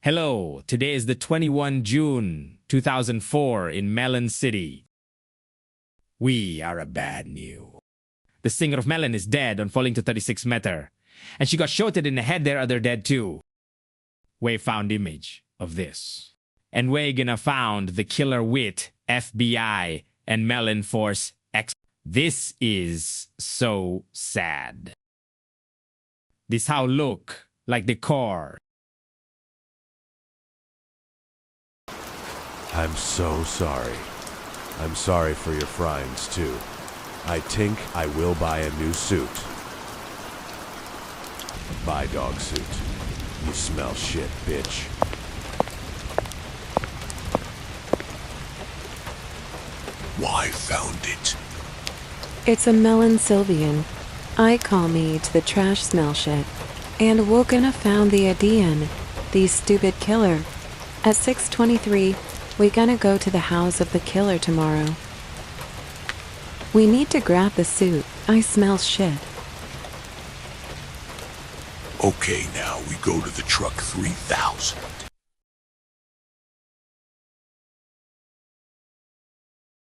Hello, today is the 21 June 2004 in Melon City. We are a bad news. The singer of Melon is dead on falling to 36 meter. And she got shot in the head, there other dead too. We found image of this. And we gonna found the killer with FBI and Melon Force X. This is so sad. This how look like the core. I'm so sorry. I'm sorry for your frinds, too. I think I will buy a new suit. Buy dog suit. You smell shit, bitch. Why found it? It's a melon Sylvian. I call me to the trash smell shit. And we're gonna found the Adian, the stupid killer. At 6:23, we gonna go to the house of the killer tomorrow. We need to grab the suit. I smell shit. Okay, now we go to the truck 3000.